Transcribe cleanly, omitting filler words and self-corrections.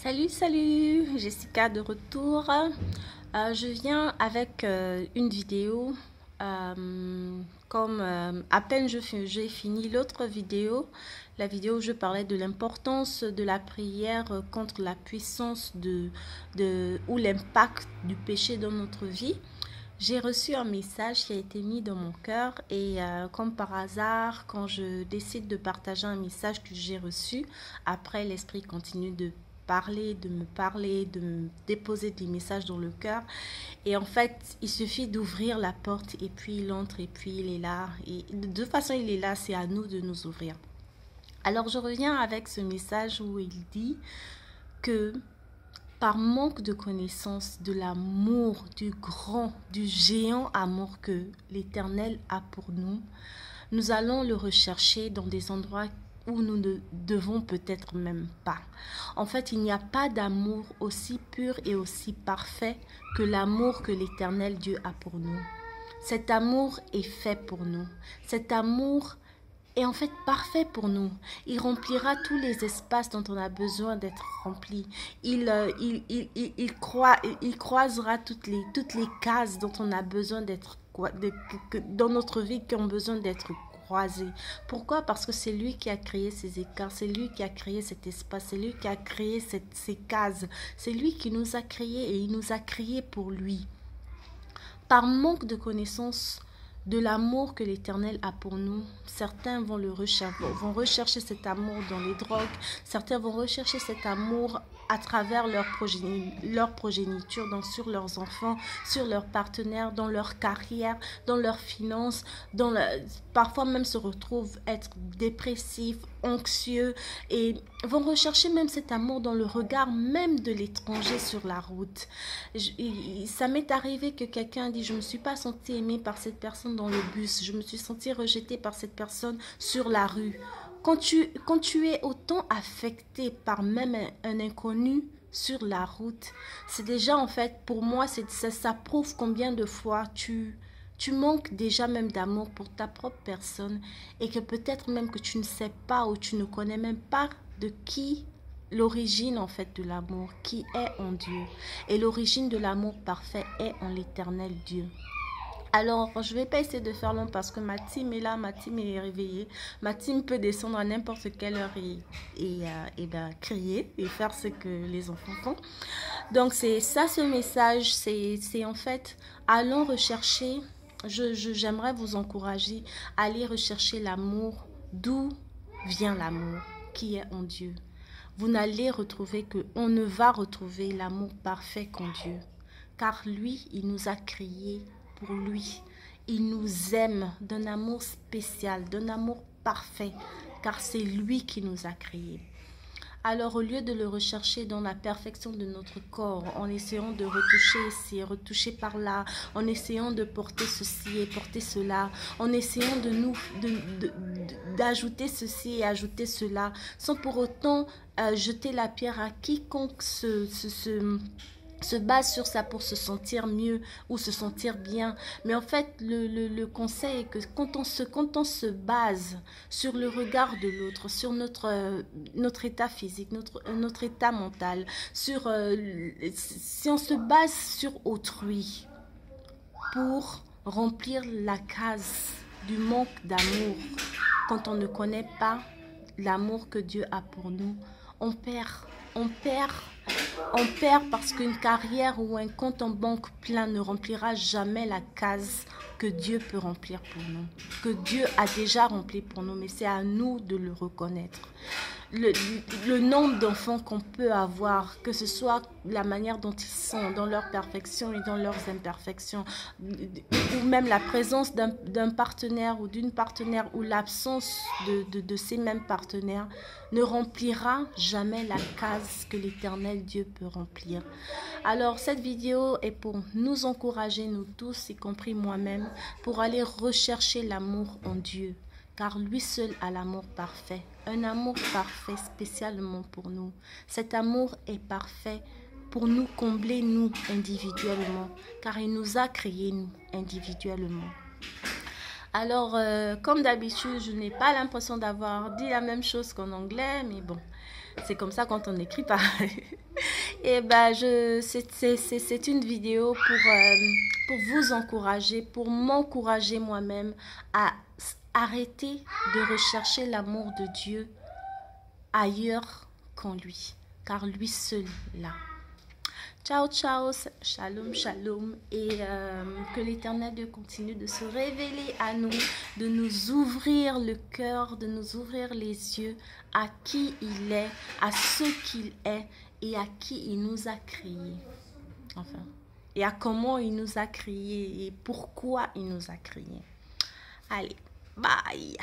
Salut, Jessica de retour. Je viens avec une vidéo. Comme à peine j'ai fini l'autre vidéo, la vidéo où je parlais de l'importance de la prière contre la puissance ou l'impact du péché dans notre vie. J'ai reçu un message qui a été mis dans mon cœur et comme par hasard, quand je décide de partager un message que j'ai reçu, après l'esprit continue de parler, de me déposer des messages dans le cœur. Et en fait, il suffit d'ouvrir la porte et puis il entre et puis il est là. Et de toute façon, il est là, c'est à nous de nous ouvrir. Alors, je reviens avec ce message où il dit que par manque de connaissance de l'amour, du grand, du géant amour que l'Éternel a pour nous, nous allons le rechercher dans des endroits où nous ne devons peut-être même pas. En fait, il n'y a pas d'amour aussi pur et aussi parfait que l'amour que l'Éternel Dieu a pour nous. Cet amour est fait pour nous. Cet amour est en fait parfait pour nous. Il remplira tous les espaces dont on a besoin d'être remplis. Il croisera toutes les cases dont on a besoin dans notre vie qui ont besoin d'être croisées. Pourquoi? Parce que c'est lui qui a créé ces écarts, c'est lui qui a créé cet espace, c'est lui qui a créé ces cases. C'est lui qui nous a créés et il nous a créés pour lui. Par manque de connaissance de l'amour que l'Éternel a pour nous, certains vont rechercher cet amour dans les drogues, certains vont rechercher cet amour à travers leur progéniture, donc sur leurs enfants, sur leurs partenaires, dans leur carrière, dans leurs finances, parfois même se retrouvent être dépressifs, anxieux et vont rechercher même cet amour dans le regard même de l'étranger sur la route. Ça m'est arrivé que quelqu'un dit: je ne me suis pas senti aimée par cette personne dans le bus, je me suis sentie rejetée par cette personne sur la rue. Quand tu es autant affecté par même un inconnu sur la route, c'est déjà en fait, pour moi, ça prouve combien de fois tu manques déjà même d'amour pour ta propre personne et que peut-être même que tu ne sais pas ou tu ne connais même pas de qui l'origine en fait de l'amour, qui est en Dieu. Et l'origine de l'amour parfait est en l'Éternel Dieu. Alors, je ne vais pas essayer de faire long parce que ma team est là, ma team est réveillée. Ma team peut descendre à n'importe quelle heure et crier et faire ce que les enfants font. Donc, c'est ça ce message. C'est en fait, allons rechercher, j'aimerais vous encourager à aller rechercher l'amour. D'où vient l'amour qui est en Dieu? Vous n'allez retrouver on ne va retrouver l'amour parfait qu'en Dieu. Car lui, il nous a créés pour lui. Il nous aime d'un amour spécial, d'un amour parfait, car c'est lui qui nous a créés. Alors, au lieu de le rechercher dans la perfection de notre corps, en essayant de retoucher ici, retoucher par là, en essayant de porter ceci et porter cela, en essayant d'ajouter ceci et ajouter cela, sans pour autant jeter la pierre à quiconque se base sur ça pour se sentir mieux ou se sentir bien. Mais en fait, le conseil est que quand on se base sur le regard de l'autre, sur notre état physique, notre état mental, si on se base sur autrui pour remplir la case du manque d'amour, quand on ne connaît pas l'amour que Dieu a pour nous, on perd parce qu'une carrière ou un compte en banque plein ne remplira jamais la case que Dieu peut remplir pour nous, que Dieu a déjà rempli pour nous, mais c'est à nous de le reconnaître. Le nombre d'enfants qu'on peut avoir, que ce soit la manière dont ils sont, dans leur perfection et dans leurs imperfections, ou même la présence d'un partenaire ou d'une partenaire ou l'absence de ces mêmes partenaires, ne remplira jamais la case que l'Éternel Dieu peut remplir. Alors, cette vidéo est pour nous encourager, nous tous, y compris moi-même, pour aller rechercher l'amour en Dieu. Car lui seul a l'amour parfait, un amour parfait spécialement pour nous. Cet amour est parfait pour nous combler, nous, individuellement, car il nous a créés, nous, individuellement. Alors, comme d'habitude, je n'ai pas l'impression d'avoir dit la même chose qu'en anglais, mais bon, C'est comme ça quand on écrit pareil. Et ben, c'est une vidéo pour vous encourager, pour m'encourager moi-même à arrêter de rechercher l'amour de Dieu ailleurs qu'en lui, car lui seul là. Ciao, ciao, shalom, shalom, et que l'Éternel Dieu continue de se révéler à nous, de nous ouvrir le cœur, de nous ouvrir les yeux à qui il est, à ce qu'il est et à qui il nous a créés. Enfin, et à comment il nous a créés et pourquoi il nous a créés. Allez, bye!